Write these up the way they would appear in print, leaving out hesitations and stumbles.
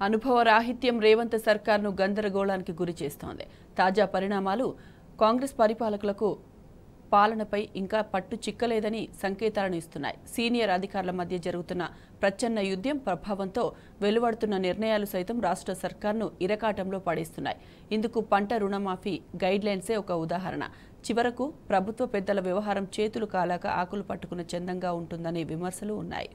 అనుభవరాహిత్యం రేవంత్ సర్కార్ను గందరగోళానికి గురి చేస్తోంది. తాజా పరిణామాలు కాంగ్రెస్ పరిపాలకులకు పాలనపై ఇంకా పట్టు చిక్కలేదని సంకేతాలను ఇస్తున్నాయి. సీనియర్ అధికారుల మధ్య జరుగుతున్న ప్రచ్ఛన్న యుద్ధం ప్రభావంతో వెలువడుతున్న నిర్ణయాలు సైతం రాష్ట్ర సర్కార్ను ఇరకాటంలో పడేస్తున్నాయి. ఇందుకు పంట రుణమాఫీ గైడ్లైన్సే ఒక ఉదాహరణ. చివరకు ప్రభుత్వ పెద్దల వ్యవహారం చేతులు కాలాక ఆకులు పట్టుకున్న చందంగా ఉంటుందనే విమర్శలు ఉన్నాయి.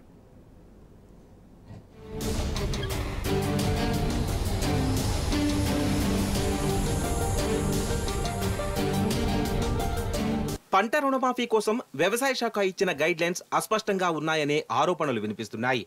పంట రుణమాఫీ కోసం వ్యవసాయ శాఖ ఇచ్చిన గైడ్లైన్స్ అస్పష్టంగా ఉన్నాయనే ఆరోపణలు వినిపిస్తున్నాయి.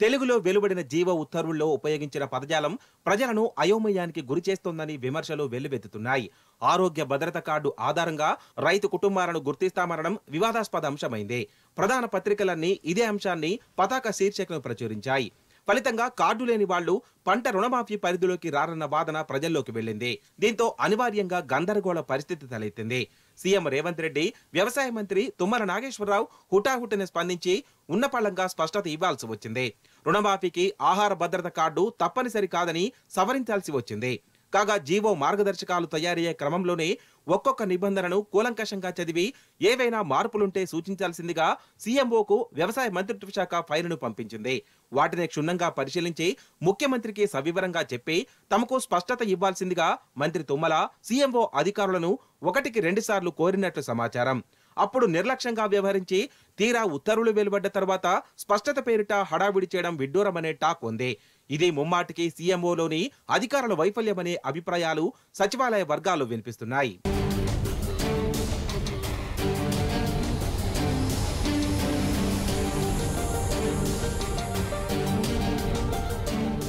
తెలుగులో వెలువడిన జీవో ఉత్తర్వుల్లో ఉపయోగించిన పదజాలం ప్రజలను అయోమయానికి గురి చేస్తోందని విమర్శలు వెల్లువెత్తుతున్నాయి. ఆరోగ్య భద్రత కార్డు ఆధారంగా రైతు కుటుంబాలను గుర్తిస్తామనడం వివాదాస్పద అంశమైంది. ప్రధాన పత్రికలన్నీ ఇదే అంశాన్ని పతాక శీర్షికను ప్రచురించాయి. ఫలితంగా కార్డు లేని వాళ్లు పంట రుణమాఫీ పరిధిలోకి రారన్న వాదన ప్రజల్లోకి వెళ్లింది. దీంతో అనివార్యంగా గందరగోళ పరిస్థితి తలెత్తింది. సీఎం రేవంత్ రెడ్డి, వ్యవసాయ మంత్రి తుమ్మల నాగేశ్వరరావు హుటాహుటిన స్పందించి ఉన్నపళంగా స్పష్టత ఇవ్వాల్సి వచ్చింది. రుణమాఫీకి ఆహార భద్రత కార్డు తప్పనిసరి కాదని సవరించాల్సి వచ్చింది. కాగా జీవో మార్గదర్శకాలు తయారయ్యే క్రమంలోనే ఒక్కొక్క నిబంధనను కూలంకషంగా చదివి ఏవైనా మార్పులుంటే సూచించాల్సిందిగా సీఎంఓకు వ్యవసాయ మంత్రిత్వ శాఖ ఫైలును పంపించింది. వాటిని క్షుణ్ణంగా పరిశీలించి ముఖ్యమంత్రికి సవివరంగా చెప్పి తమకు స్పష్టత ఇవ్వాల్సిందిగా మంత్రి తుమ్మల సీఎంఓ అధికారులను 1-2 సార్లు కోరినట్లు సమాచారం. అప్పుడు నిర్లక్ష్యంగా వ్యవహరించి తీరా ఉత్తర్వులు వెలువడ్డ తర్వాత స్పష్టత పేరిట హడావిడి చేయడం విడ్డూరమనే టాక్ ఉంది. ఇది ముమ్మాటికి సీఎంఓలోని అధికారుల వైఫల్యమనే అభిప్రాయాలు సచివాలయ వర్గాల్లో వినిపిస్తున్నాయి.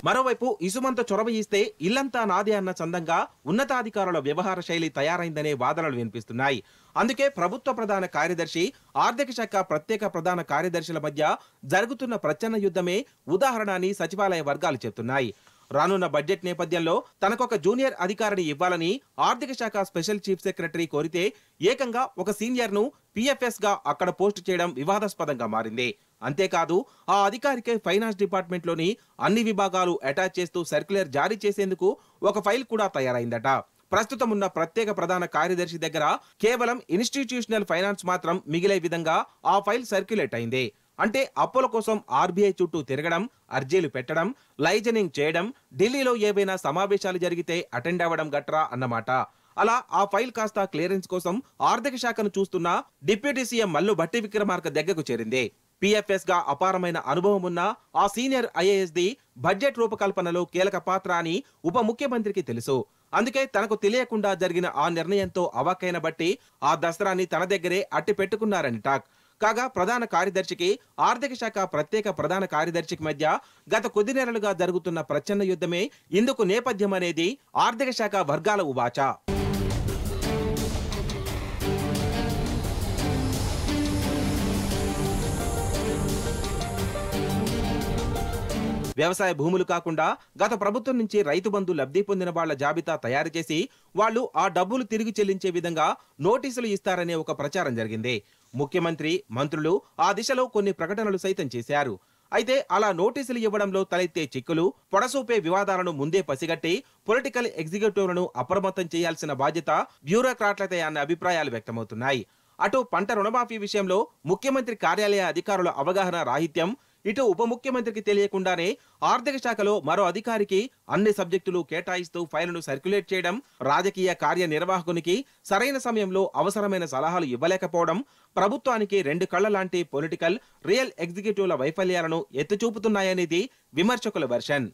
మరోవైపు ఇసుమంత చొరవ ఇస్తే ఇల్లంతా నాదే అన్న చందంగా ఉన్నతాధికారుల వ్యవహార శైలి తయారైందనే వాదనలు వినిపిస్తున్నాయి. అందుకే ప్రభుత్వ ప్రధాన కార్యదర్శి, ఆర్థిక శాఖ ప్రత్యేక ప్రధాన కార్యదర్శుల మధ్య జరుగుతున్న ప్రచ్ఛన్న యుద్ధమే ఉదాహరణ అని సచివాలయ వర్గాలు చెబుతున్నాయి. రానున్న బడ్జెట్ నేపథ్యంలో తనకొక జూనియర్ అధికారిని ఇవ్వాలని ఆర్థిక శాఖ స్పెషల్ చీఫ్ సెక్రటరీ కోరితే ఏకంగా ఒక సీనియర్ ను పిఎఫ్ఎస్ గా అక్కడ పోస్టు చేయడం వివాదాస్పదంగా మారింది. అంతేకాదు ఆ అధికారికే ఫైనాన్స్ డిపార్ట్మెంట్ లోని అన్ని విభాగాలు అటాచ్ చేస్తూ సర్క్యులర్ జారీ చేసేందుకు ఒక ఫైల్ కూడా తయారైందట. ప్రస్తుతం ఉన్న ప్రత్యేక ప్రధాన కార్యదర్శి దగ్గర కేవలం ఇన్స్టిట్యూషనల్ ఫైనాన్స్ మాత్రం మిగిలే విధంగా ఆ ఫైల్ సర్క్యులేట్ అయింది. అంటే అప్పుల కోసం ఆర్బీఐ చుట్టూ తిరగడం, అర్జీలు పెట్టడం, లైజనింగ్ చేయడం, ఢిల్లీలో ఏవైనా సమావేశాలు జరిగితే అటెండ్ అవ్వడం గట్రా అన్నమాట. అలా ఆ ఫైల్ కాస్త క్లియరెన్స్ కోసం ఆర్థిక శాఖను చూస్తున్న డిప్యూటీ సీఎం మల్లు భట్టి విక్రమార్క దగ్గరకు చేరింది. పిఎఫ్ఎస్ గా అపారమైన అనుభవం ఉన్న ఆ సీనియర్ ఐఏఎస్ ది బడ్జెట్ రూపకల్పనలో కీలక పాత్ర అని ఉప ముఖ్యమంత్రికి తెలుసు. అందుకే తనకు తెలియకుండా జరిగిన ఆ నిర్ణయంతో అవాక్కైన బట్టి ఆ దసరాని తన దగ్గరే అట్టి పెట్టుకున్నారని టాక్. కాగా ప్రధాన కార్యదర్శికి, ఆర్థిక శాఖ ప్రత్యేక ప్రధాన కార్యదర్శికి మధ్య గత కొద్ది నెలలుగా జరుగుతున్న ప్రచ్ఛన్న యుద్ధమే ఇందుకు నేపథ్యం అనేది ఆర్థిక శాఖ వర్గాల ఉవాచ. వ్యవసాయ భూములు కాకుండా గత ప్రభుత్వం నుంచి రైతు బంధు లబ్ధి పొందిన వాళ్ల జాబితా తయారు చేసి వాళ్లు ఆ డబ్బులు తిరిగి చెల్లించే విధంగా నోటీసులు ఇస్తారనే ఒక ప్రచారం జరిగింది. ముఖ్యమంత్రి, మంత్రులు ఆ దిశలో కొన్ని ప్రకటనలు సైతం చేశారు. అయితే అలా నోటీసులు ఇవ్వడంలో తలెత్తే చిక్కులు, పొడసూపే వివాదాలను ముందే పసిగట్టి పొలిటికల్ ఎగ్జిక్యూటివ్లను అప్రమత్తం చేయాల్సిన బాధ్యత బ్యూరోక్రాట్లదే అన్న అభిప్రాయాలు వ్యక్తమవుతున్నాయి. అటు పంట రుణమాఫీ విషయంలో ముఖ్యమంత్రి కార్యాలయ అధికారుల అవగాహన రాహిత్యం, ఇటు ఉప ముఖ్యమంత్రికి తెలియకుండానే ఆర్థిక శాఖలో మరో అధికారికి అన్ని సబ్జెక్టులు కేటాయిస్తూ ఫైలును సర్క్యులేట్ చేయడం, రాజకీయ కార్యనిర్వాహకునికి సరైన సమయంలో అవసరమైన సలహాలు ఇవ్వలేకపోవడం ప్రభుత్వానికి 2 కళ్ల లాంటి పొలిటికల్, రియల్ ఎగ్జిక్యూటివ్ల వైఫల్యాలను ఎత్తిచూపుతున్నాయనేది విమర్శకుల వెర్షన్.